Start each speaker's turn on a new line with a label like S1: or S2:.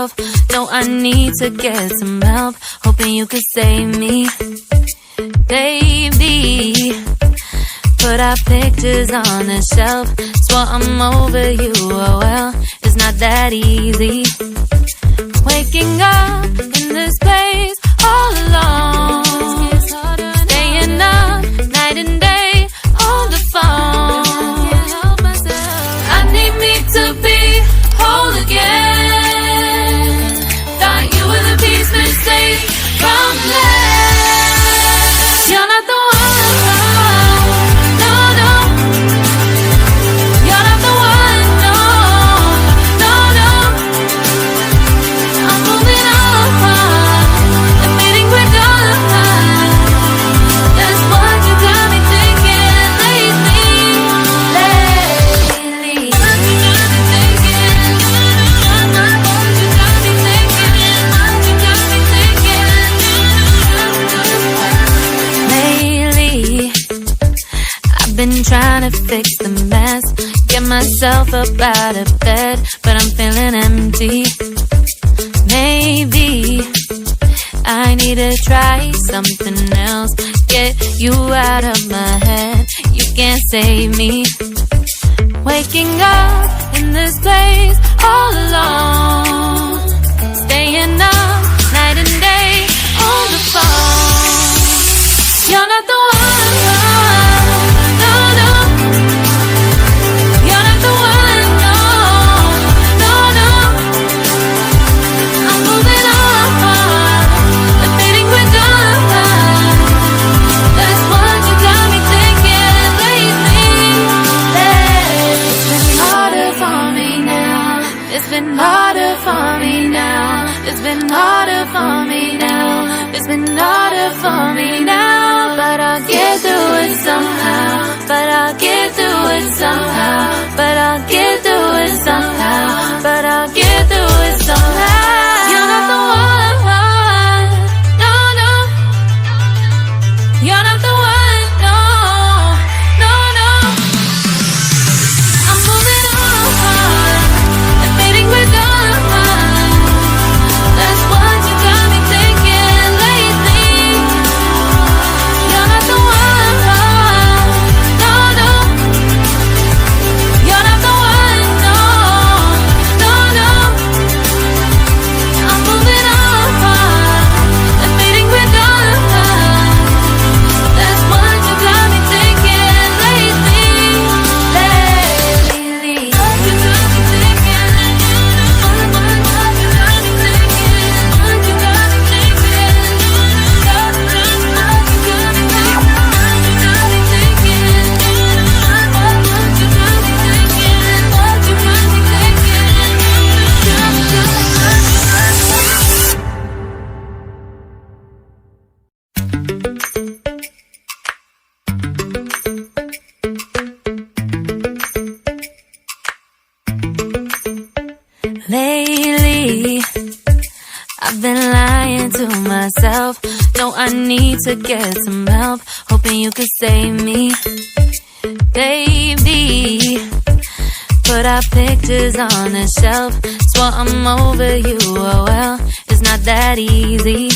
S1: myself. No, I need to get some help. Hoping you could save me, baby. Put our pictures on the shelf. Swore I'm over you, oh well, it's not that easy. Waking up in this place all alone, staying up night and day on the phone. I need me to be whole again. Thought you were the piece missing from last. You're not the one. Been trying to fix the mess, get myself up out of bed, but I'm feeling empty. Maybe I need to try something else. Get you out of my head, you can't save me. Waking up in this place all alone, staying up night and day on the phone. You're not the one. It's been harder for me now. It's been harder for me now. It's been harder for me now. But I'll get through it somehow. But I'll get through it somehow. But I'll get through it somehow. But I'll get through it somehow. You're not the one. No, no. You're not the one. No, no, no. I'm moving on. We're done. That's what you got me thinking lately. You're not the one. No, no. You're not the one. No, no, no. I'm moving on. Admitting we're done. That's what you got me thinking lately. Lately, I've been lying to myself. No, I need to get some help. Hoping you could save me, baby. Put our pictures on the shelf. Swore I'm over you, oh well, it's not that easy.